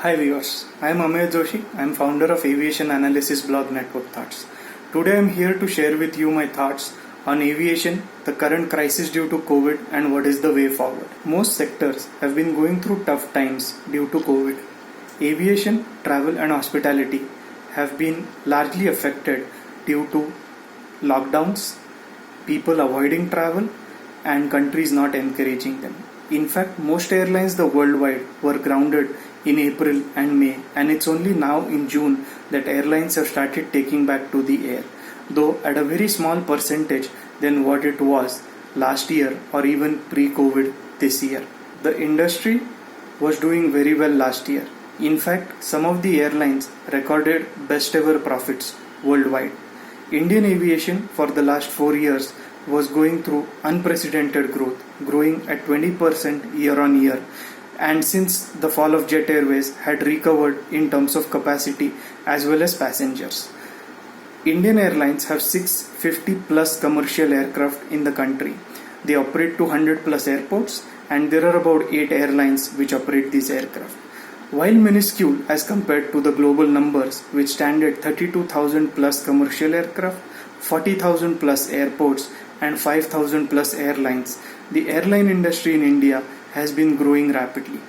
Hi viewers, I am Amey Joshi. I am founder of aviation analysis blog Network Thoughts. Today I am here to share with you my thoughts on aviation, the current crisis due to COVID and what is the way forward. Most sectors have been going through tough times due to COVID. Aviation, travel and hospitality have been largely affected due to lockdowns, people avoiding travel and countries not encouraging them. In fact, most airlines worldwide were grounded in April and May, and it's only now in June that airlines have started taking back to the air, though at a very small percentage than what it was last year or even pre-COVID this year. The industry was doing very well last year. In fact, some of the airlines recorded best ever profits worldwide. Indian aviation for the last 4 years was going through unprecedented growth, growing at 20% year on year, and since the fall of Jet Airways had recovered in terms of capacity as well as passengers. Indian Airlines have 650 plus commercial aircraft in the country. They operate 200 plus airports, and there are about 8 airlines which operate these aircraft. While minuscule as compared to the global numbers, which stand at 32,000 plus commercial aircraft, 40,000 plus airports and 5,000 plus airlines, the airline industry in India has been growing rapidly.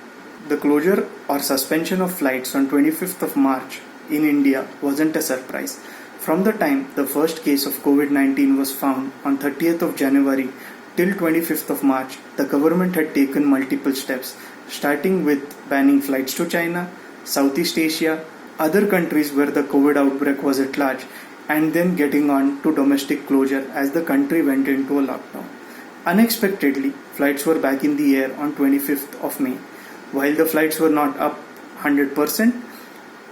The closure or suspension of flights on 25th of March in India wasn't a surprise. From the time the first case of COVID-19 was found on 30th of January till 25th of March, the government had taken multiple steps, starting with banning flights to China, Southeast Asia, other countries where the COVID outbreak was at large, and then getting on to domestic closure as the country went into a lockdown. Unexpectedly, flights were back in the air on 25th of May. While the flights were not up 100%,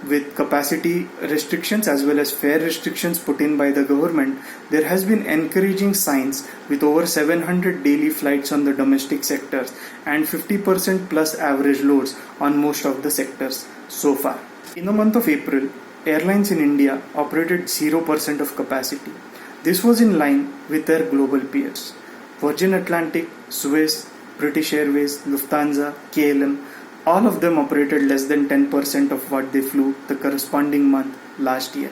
with capacity restrictions as well as fare restrictions put in by the government, there has been encouraging signs with over 700 daily flights on the domestic sectors and 50% plus average loads on most of the sectors so far. In the month of April, airlines in India operated 0% of capacity. This was in line with their global peers. Virgin Atlantic, Suez, British Airways, Lufthansa, KLM, all of them operated less than 10% of what they flew the corresponding month last year.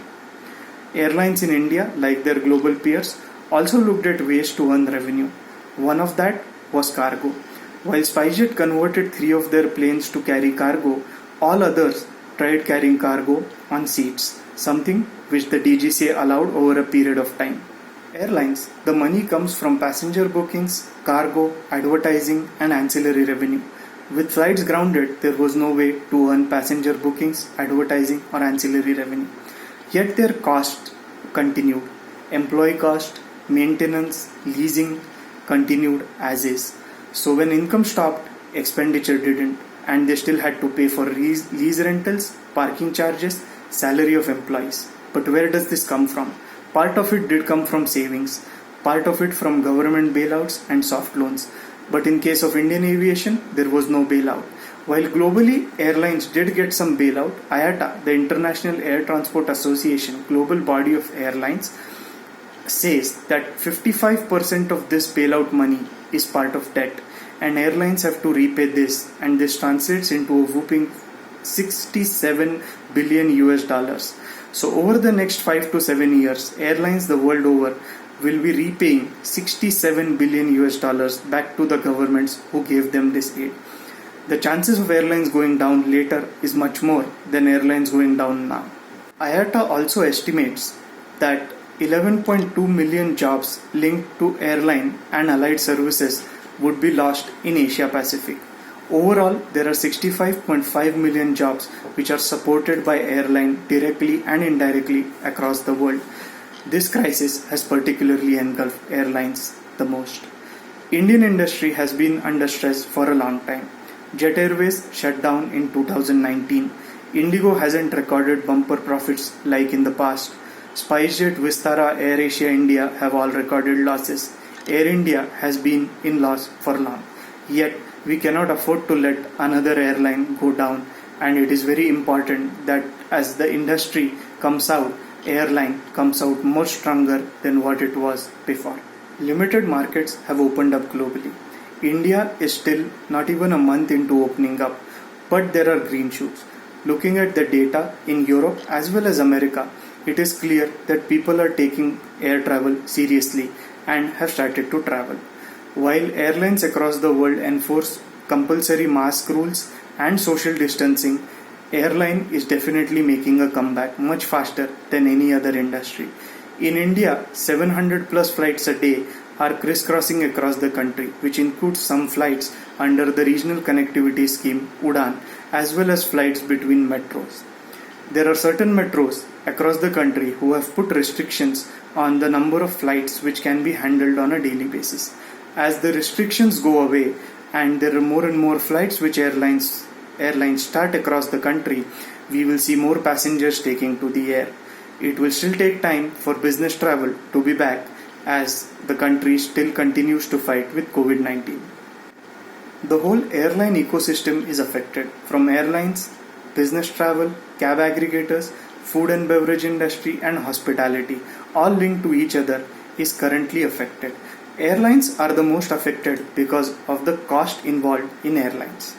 Airlines in India, like their global peers, also looked at ways to earn revenue. One of that was cargo. While SpiceJet converted 3 of their planes to carry cargo, all others tried carrying cargo on seats, something which the DGCA allowed over a period of time. Airlines, the money comes from passenger bookings, cargo, advertising and ancillary revenue. With flights grounded, there was no way to earn passenger bookings, advertising or ancillary revenue. Yet their costs continued. Employee cost, maintenance, leasing continued as is. So when income stopped, expenditure didn't, and they still had to pay for lease rentals, parking charges, salary of employees. But where does this come from? Part of it did come from savings, part of it from government bailouts and soft loans. But in case of Indian aviation, there was no bailout. While globally, airlines did get some bailout, IATA, the International Air Transport Association, global body of airlines, says that 55% of this bailout money is part of debt, and airlines have to repay this, and this translates into a whopping 67 billion US dollars. So over the next 5 to 7 years, airlines the world over will be repaying 67 billion US dollars back to the governments who gave them this aid. The chances of airlines going down later is much more than airlines going down now. IATA also estimates that 11.2 million jobs linked to airline and allied services would be lost in Asia Pacific. Overall, there are 65.5 million jobs which are supported by airline directly and indirectly across the world. This crisis has particularly engulfed airlines the most. Indian industry has been under stress for a long time. Jet Airways shut down in 2019. Indigo hasn't recorded bumper profits like in the past. SpiceJet, Vistara, AirAsia India have all recorded losses. Air India has been in loss for long. Yet, we cannot afford to let another airline go down, and it is very important that as the industry comes out, airline comes out more stronger than what it was before. Limited markets have opened up globally. India is still not even a month into opening up, but there are green shoots. Looking at the data in Europe as well as America, it is clear that people are taking air travel seriously and have started to travel. While airlines across the world enforce compulsory mask rules and social distancing, airline is definitely making a comeback much faster than any other industry. In India, 700 plus flights a day are crisscrossing across the country, which includes some flights under the regional connectivity scheme UDAN as well as flights between metros. There are certain metros across the country who have put restrictions on the number of flights which can be handled on a daily basis. As the restrictions go away and there are more and more flights which airlines start across the country, we will see more passengers taking to the air. It will still take time for business travel to be back as the country still continues to fight with COVID-19. The whole airline ecosystem is affected, from airlines, business travel, cab aggregators, food and beverage industry and hospitality, all linked to each other, is currently affected. Airlines are the most affected because of the cost involved in airlines.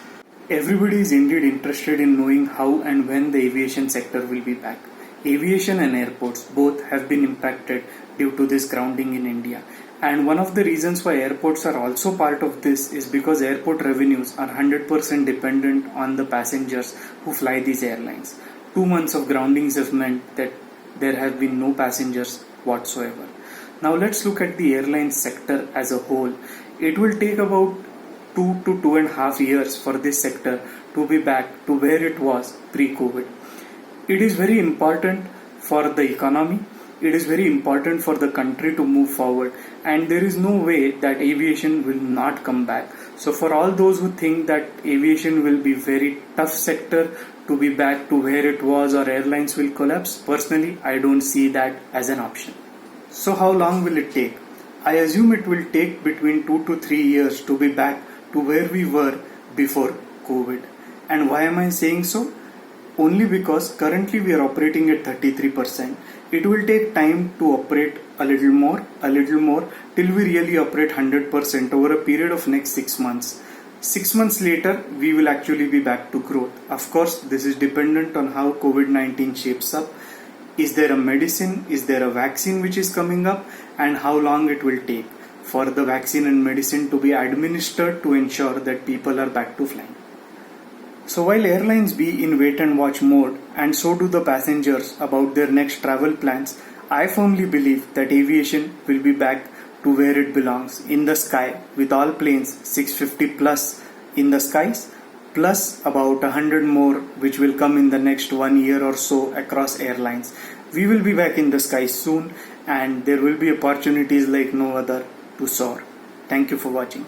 Everybody is indeed interested in knowing how and when the aviation sector will be back. Aviation and airports both have been impacted due to this grounding in India. And one of the reasons why airports are also part of this is because airport revenues are 100% dependent on the passengers who fly these airlines. 2 months of groundings have meant that there have been no passengers whatsoever. Now let's look at the airline sector as a whole. It will take about 2 to 2.5 years for this sector to be back to where it was pre-COVID. It is very important for the economy. It is very important for the country to move forward, and there is no way that aviation will not come back. So for all those who think that aviation will be very tough sector to be back to where it was or airlines will collapse, personally I don't see that as an option. So how long will it take? I assume it will take between 2 to 3 years to be back to where we were before COVID. And why am I saying so? Only because currently we are operating at 33%. It will take time to operate a little more, till we really operate 100% over a period of next 6 months. 6 months later, we will actually be back to growth. Of course, this is dependent on how COVID-19 shapes up. Is there a medicine? Is there a vaccine which is coming up? And how long it will take for the vaccine and medicine to be administered to ensure that people are back to flying. So while airlines be in wait and watch mode, and so do the passengers about their next travel plans, I firmly believe that aviation will be back to where it belongs, in the sky, with all planes 650 plus in the skies, plus about 100 more which will come in the next 1 year or so across airlines. We will be back in the skies soon, and there will be opportunities like no other to soar. Thank you for watching.